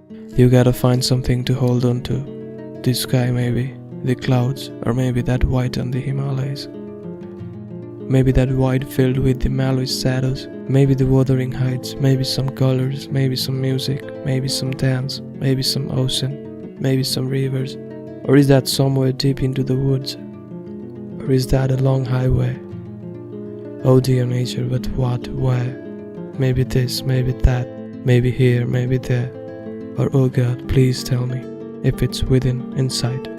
You gotta find something to hold on to. The sky maybe, the clouds, or maybe that white on the Himalayas. Maybe that white filled with the Maloist shadows, maybe the wuthering heights, maybe some colors, maybe some music, maybe some dance, maybe some ocean, maybe some rivers. Or is that somewhere deep into the woods? Or is that a long highway? Oh dear nature, but what, where? Maybe this, maybe that, maybe here, maybe there. Or oh God, please tell me if it's within, inside.